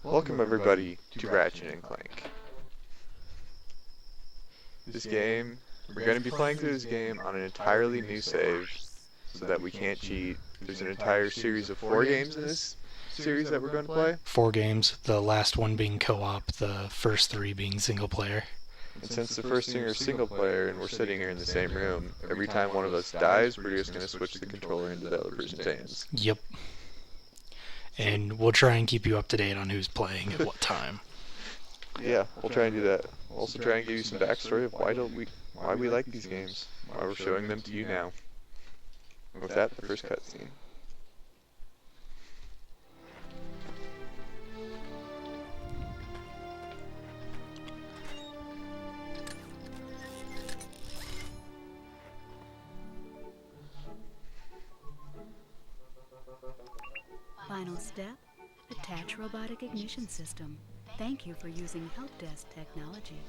Welcome everybody to Ratchet and Clank. This game, we're going to be playing through this game on an entirely new save, so that we can't cheat. There's an entire series of 4 games in this series that we're going to play. 4 games, the last one being co-op, the first 3 being single player. And since the first 2 are single player and we're sitting here in the same room, every time one of us dies, we're just going to switch the controller into the other person's hands. Yep. And we'll try and keep you up to date on who's playing at what time. Yeah, we'll try and do that. We'll also try and give you some backstory of why we like these games, why we're showing them to you now. And with that, the first cutscene. Final step, attach robotic ignition system. Thank you for using help desk technology.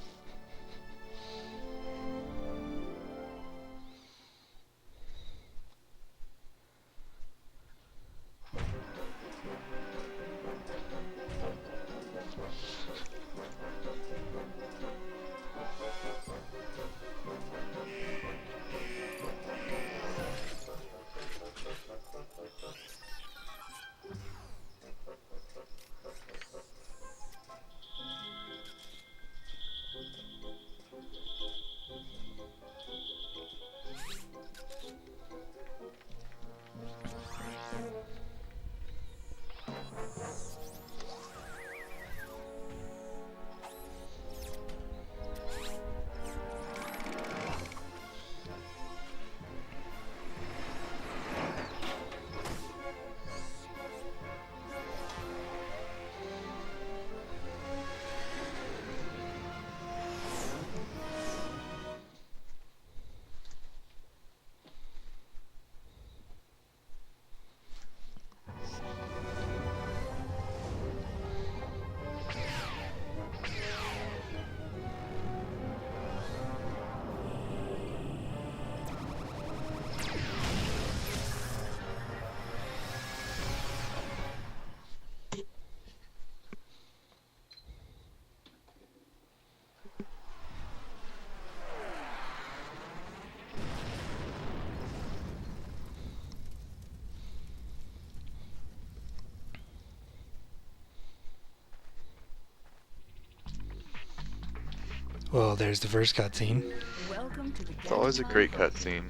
Well, there's the first cutscene. Welcome to the It's always a great cutscene.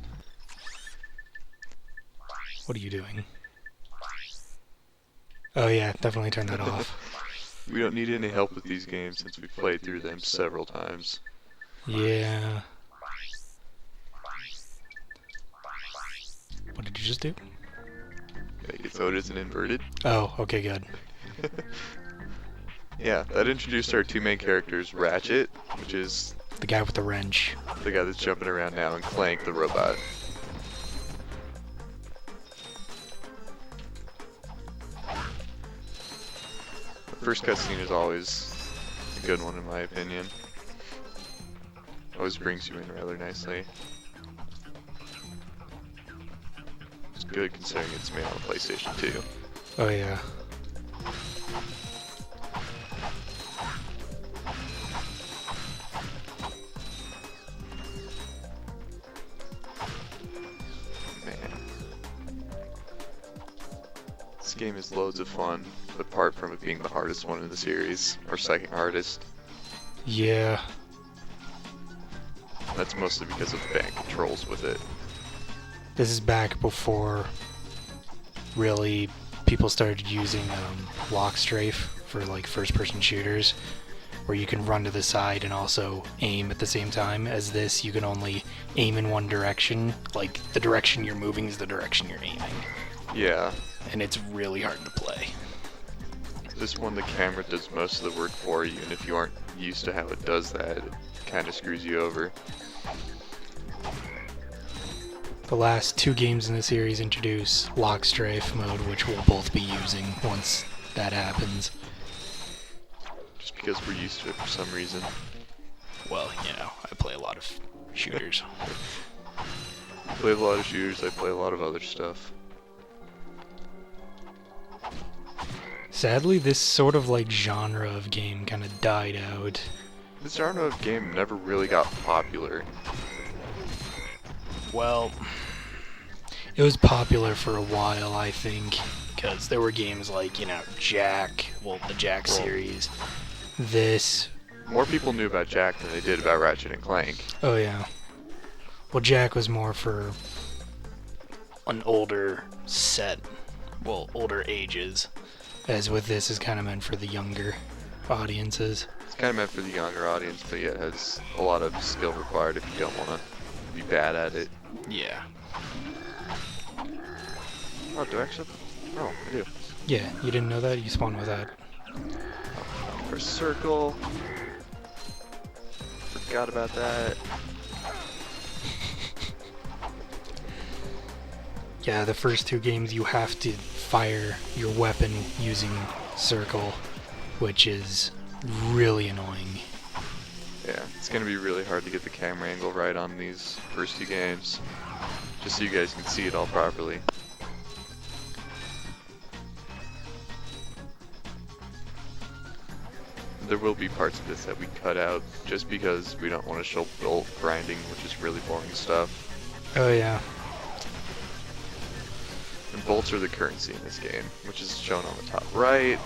What are you doing? Oh yeah, definitely turn that off. We don't need any help with these games since we've played through them several times. Yeah. What did you just do? You thought it's an inverted? Oh, okay, good. Yeah, that introduced our 2 main characters, Ratchet, which is The guy with the wrench. the guy that's jumping around now, and Clank, the robot. The first cutscene is always a good one in my opinion. Always brings you in rather nicely. It's good considering it's made on PlayStation 2. Oh yeah. This game is loads of fun, apart from it being the hardest one in the series, or second hardest. Yeah. That's mostly because of the bad controls with it. This is back before really people started using lock strafe for like first-person shooters, where you can run to the side and also aim at the same time. As this, you can only aim in one direction. Like, the direction you're moving is the direction you're aiming. Yeah. And it's really hard to play. This one, the camera does most of the work for you, and if you aren't used to how it does that, it kind of screws you over. The last 2 games in the series introduce lock strafe mode, which we'll both be using once that happens. Just because we're used to it for some reason. Well, you know, I play a lot of shooters. I play a lot of shooters, I play a lot of other stuff. Sadly, this sort of like genre of game kind of died out. This genre of game never really got popular. Well, it was popular for a while, I think, because there were games like, you know, Jak, well, the Jak series, this. More people knew about Jak than they did about Ratchet and Clank. Oh, yeah. Well, Jak was more for an older set, well, older ages, as with this is kind of meant for the younger audiences. It's kind of meant for the younger audience, but yet has a lot of skill required if you don't want to be bad at it. Yeah. Oh, do I actually? Oh, I do. Yeah, you didn't know that? You spawned with that. For circle. Forgot about that. Yeah, the first two games you have to fire your weapon using circle, which is really annoying. Yeah, it's gonna be really hard to get the camera angle right on these first two games, just so you guys can see it all properly. There will be parts of this that we cut out just because we don't want to show bolt grinding, which is really boring stuff. Oh yeah. And bolts are the currency in this game, which is shown on the top right.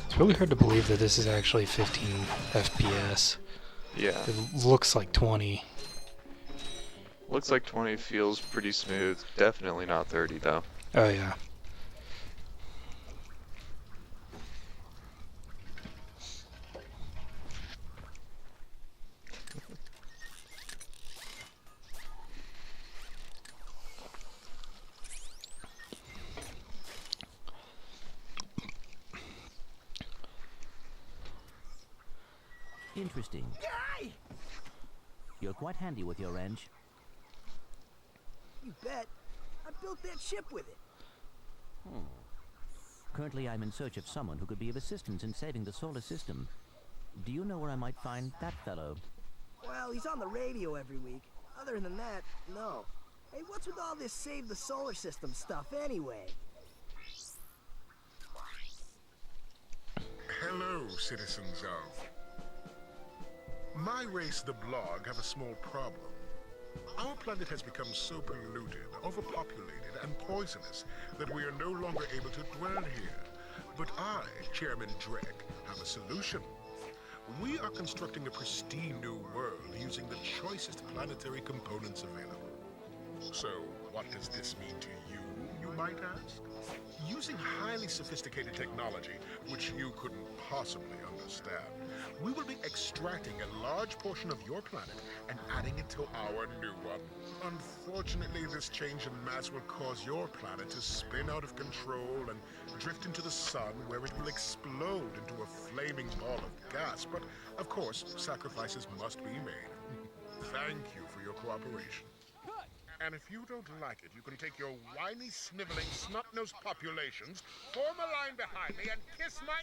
It's really hard to believe that this is actually 15 FPS. Yeah. It looks like 20. Looks like 20, feels pretty smooth. Definitely not 30 though. Oh yeah. Interesting. You're quite handy with your wrench. You bet. I built that ship with it. Currently, I'm in search of someone who could be of assistance in saving the solar system. Do you know where I might find that fellow? Well, he's on the radio every week. Other than that, no. Hey, what's with all this save the solar system stuff anyway? Hello, citizens of... My race, the Blog, have a small problem. Our planet has become so polluted, overpopulated, and poisonous that we are no longer able to dwell here. But I, Chairman Drek, have a solution. We are constructing a pristine new world using the choicest planetary components available. So, what does this mean to you, you might ask? Using highly sophisticated technology, which you couldn't possibly understand, we will be extracting a large portion of your planet and adding it to our new one. Unfortunately, this change in mass will cause your planet to spin out of control and drift into the sun, where it will explode into a flaming ball of gas. But, of course, sacrifices must be made. Thank you for your cooperation. And if you don't like it, you can take your whiny, sniveling, snot-nosed populations, form a line behind me, and kiss my...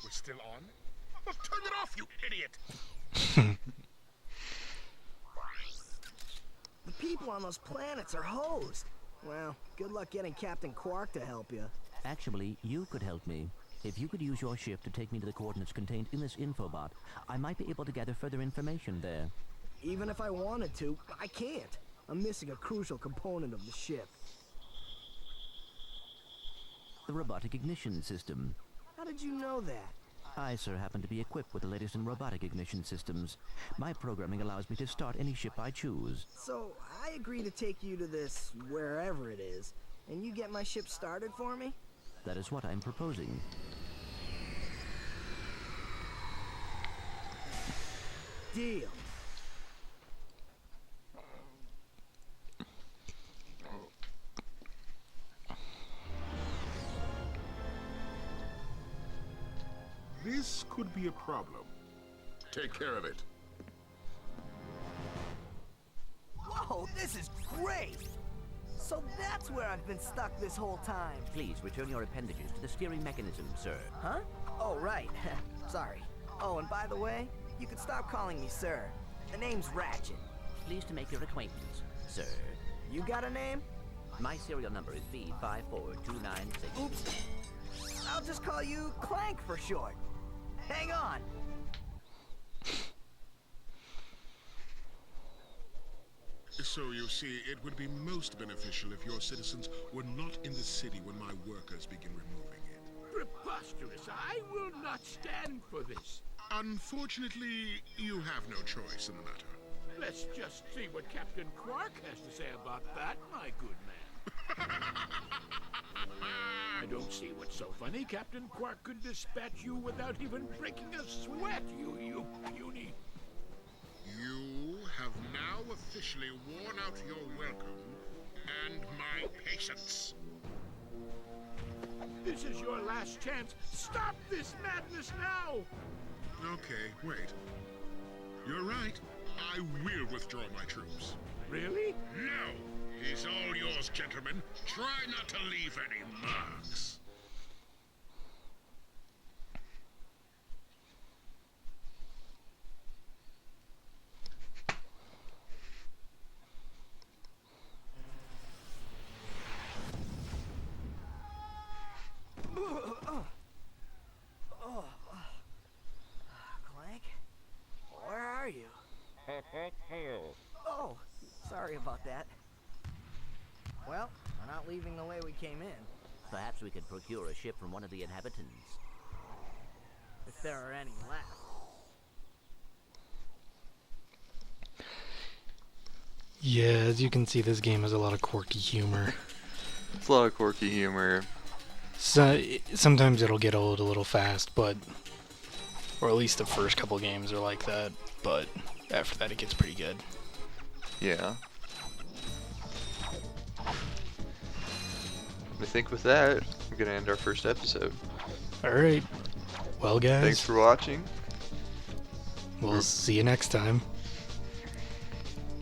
We're still on? Well, turn it off, you idiot! The people on those planets are hosed. Well, good luck getting Captain Quark to help you. Actually, you could help me. If you could use your ship to take me to the coordinates contained in this infobot, I might be able to gather further information there. Even if I wanted to, I can't. I'm missing a crucial component of the ship. The robotic ignition system. How did you know that? I, sir, happen to be equipped with the latest in robotic ignition systems. My programming allows me to start any ship I choose. So, I agree to take you to this, wherever it is, and you get my ship started for me? That is what I'm proposing. Deal. This could be a problem. Take care of it. Whoa, this is great! So that's where I've been stuck this whole time. Please return your appendages to the steering mechanism, sir. Huh? Oh, right. Sorry. Oh, and by the way, you could stop calling me sir. The name's Ratchet. Pleased to make your acquaintance, sir. You got a name? My serial number is B54296. Oops. I'll just call you Clank for short. Hang on. So you see, it would be most beneficial if your citizens were not in the city when my workers begin removing it. Preposterous! I will not stand for this. Unfortunately, you have no choice in the matter. Let's just see what Captain Quark has to say about that, my good man. I don't see what's so funny. Captain Quark could dispatch you without even breaking a sweat, you puny. You have now officially worn out your welcome and my patience. This is your last chance. Stop this madness now! Okay, wait. You're right. I will withdraw my troops. Really? No! He's all yours, gentlemen. Try not to leave any marks. Clank? Where are you? Oh, sorry about that. Well, we're not leaving the way we came in. Perhaps we could procure a ship from one of the inhabitants. If there are any left. Yeah, as you can see, this game has a lot of quirky humor. It's a lot of quirky humor. So, sometimes it'll get old a little fast, but... Or at least the first couple games are like that, but after that it gets pretty good. Yeah. I think with that, we're gonna end our first episode. Alright. Well, guys. Thanks for watching. We'll see you next time.